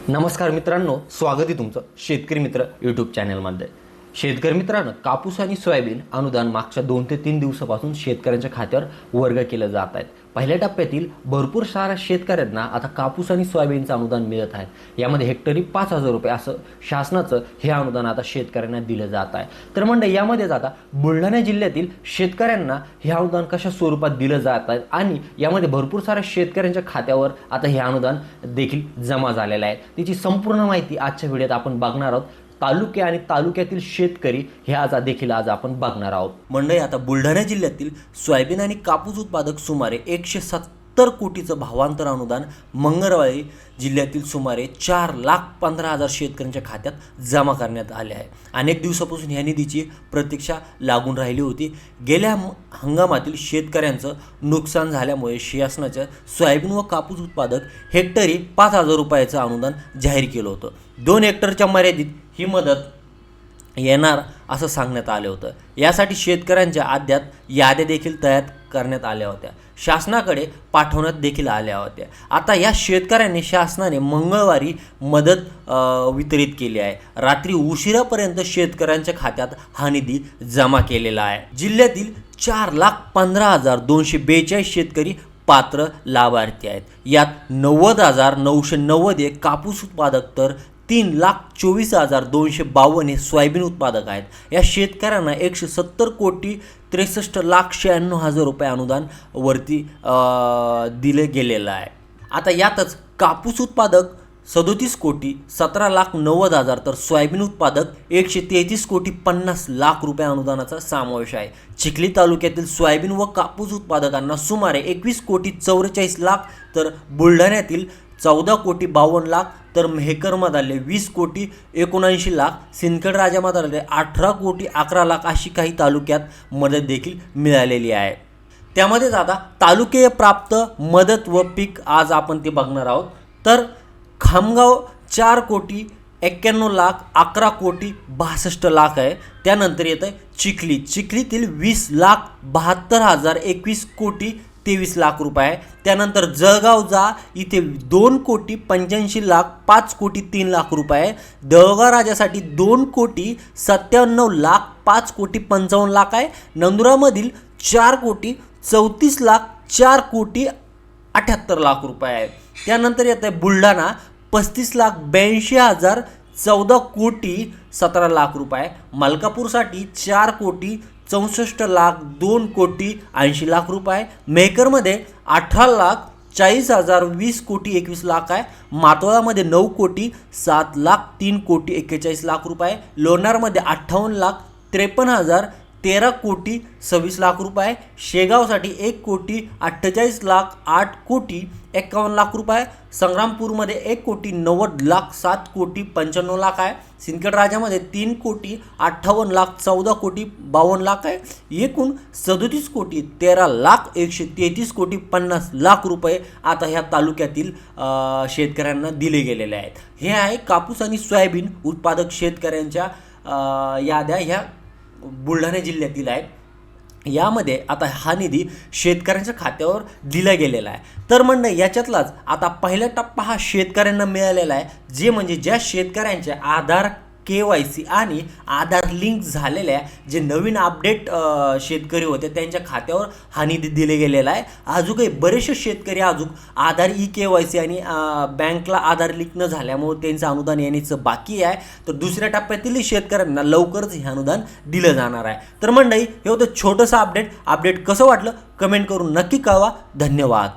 नमस्कार मित्रांनो, स्वागत आहे तुमचं शेतकरी मित्र यूट्यूब चॅनलमध्ये। शेतकरी मित्रांनो, कापूस आणि सोयाबीन अनुदान मागच्या 2 ते 3 दिवसापासून शेतकऱ्यांच्या खात्यावर वर्ग केले जात आहेत। पहिल्या टप्प्यातील भरपूर साऱ्या शेतकऱ्यांना आता कापूस आणि सोयाबीनचं अनुदान मिळत आहे। यामध्ये हेक्टरी 5,000 रुपये असं शासनाचं हे अनुदान आता शेतकऱ्यांना दिलं जात आहे। तर मंडळी, यामध्ये आता बुलढाणा जिल्ह्यातील शेतकऱ्यांना हे अनुदान कशा स्वरूपात दिलं जात आहे आणि यामध्ये भरपूर साऱ्या शेतकऱ्यांच्या खात्यावर आता हे अनुदान देखील जमा झालेलं आहे। त्याची संपूर्ण माहिती आजच्या व्हिडिओत आपण बघणार आहोत। तालुके आणि तालुक्यातील शेतकरी हे आज आपण बघणार आहोत। मंडळी, आता बुलढाणा जिल्ह्यातील सोयाबीन आणि कापूस उत्पादक सुमारे 170 कोटीचं भावांतर अनुदान मंगळवारी जिल्ह्यातील सुमारे 4,15,000 शेतकऱ्यांच्या खात्यात जमा करण्यात आले आहे। अनेक दिवसापासून या निधीची प्रतीक्षा लागून राहिली होती। गेल्या हंगामातील शेतकऱ्यांचं नुकसान झाल्यामुळे शासनाच्या सोयाबीन व कापूस उत्पादक हेक्टरी 5,000 रुपयाचं अनुदान जाहीर केलं होतं। 2 हेक्टरच्या मर्यादित ही मदत येणार असं सांगण्यात आलं होतं। यासाठी शेतकऱ्यांच्या अद्याप याद्या देखील तयार करण्यात आल्या होत्या, शासनाकडे पाठवण्यात देखील आल्या होत्या। आता या शेतकऱ्यांनी शासनाने मंगळवारी मदत वितरित केली आहे। रात्री उशिरापर्यंत शेतकऱ्यांच्या खात्यात हा निधी जमा केलेला आहे। जिल्ह्यातील 4,15,242 शेतकरी पात्र लाभार्थी आहेत। यात 90,990 कापूस उत्पादक तर 3,24,252 हे सोयाबीन उत्पादक आहेत। या शेतकऱ्यांना 170 कोटी 63,96,000 रुपये अनुदान वरती दिले गेलेलं आहे। आता यातच कापूस उत्पादक 37 कोटी 17,90,000 तर सोयाबीन उत्पादक 133 कोटी 50,00,000 रुपये अनुदानाचा समावेश आहे। चिखली तालुक्यातील सोयाबीन व कापूस उत्पादकांना सुमारे 21 कोटी 44 लाख तर बुलढाण्यातील 14 कोटी 52 लाख तर मेहकरमध्ये 20 कोटी 79 लाख, सिंदखेड राजामध्ये 18 कोटी 11 लाख अशी काही तालुक्यात मदत देखील मिळालेली आहे। त्यामध्येच आता तालुके प्राप्त मदत व पीक आज आपण ते बघणार आहोत। तर खामगाव 4 कोटी 91 लाख 11 कोटी 62 लाख आहे। त्यानंतर येतं चिखलीतील 20,72,021 कोटी 23 लाख रुपये। त्यानंतर जळगाव इथे 2 कोटी 85 लाख 5 कोटी 3 लाख रुपये। देवगाव राजासाठी 2 कोटी 97 लाख 5 कोटी 55 लाख आहे। नंदुरामधील 4 कोटी 34 लाख 4 कोटी 78 लाख रुपये आहे। त्यानंतर येत आहे बुलढाणा 35,82,000 14 कोटी 17 लाख रुपये। मलकापूरसाठी 4 कोटी 64 लाख 2 कोटी 80 लाख रुपये। मेहकरमध्ये 18,40,000 20 कोटी 21 लाख आहे। मातोळामध्ये 9 कोटी 7 लाख 3 कोटी 41 लाख रुपये। लोणारमध्ये 58,53,000 13 कोटी 26 लाख रुपये। शेगावसाठी 1 कोटी 48 लाख 8 कोटी 51 लाख रुपये। संग्रामपूरमध्ये 1 कोटी 90 लाख 7 कोटी 95 लाख आहे। सिंदखेड राजामध्ये 3 कोटी 58 लाख 14 कोटी 52 लाख आहे। एकूण 37 कोटी 13 लाख 133 कोटी 50 लाख रुपये आता ह्या तालुक्यातील शेतकऱ्यांना दिले गेलेले आहेत। हे आहे कापूस आणि सोयाबीन उत्पादक शेतकऱ्यांच्या याद्या ह्या बुलढाणा जिल्ह्यातील आहेत। यामध्ये आता हा निधी शेतकऱ्यांच्या खात्यावर दिला गेलेला आहे। तर मंडळी, याच्यातलाच आता पहिला टप्पा हा शेतकऱ्यांना मिळालेला आहे, जे म्हणजे ज्या शेतकऱ्यांचे आधार KYC आणि आधार लिंक झालेल्या जे नवीन अपडेट शेतकरी होते त्यांच्या खात्यावर हा निधी दिले गेलेला आहे। अजूनही बरेचसे शेतकरी आधार KYC आणि बँकला आधार लिंक न झाल्यामुळे त्यांचं अनुदान येण्याचं बाकी आहे। तर दुसऱ्या टप्प्यातील शेतकऱ्यांना लवकरच हे अनुदान दिलं जाणार आहे। तर मंडळी, हे होतं छोटंसं अपडेट कसं वाटलं कमेंट करून नक्की कळवा। धन्यवाद।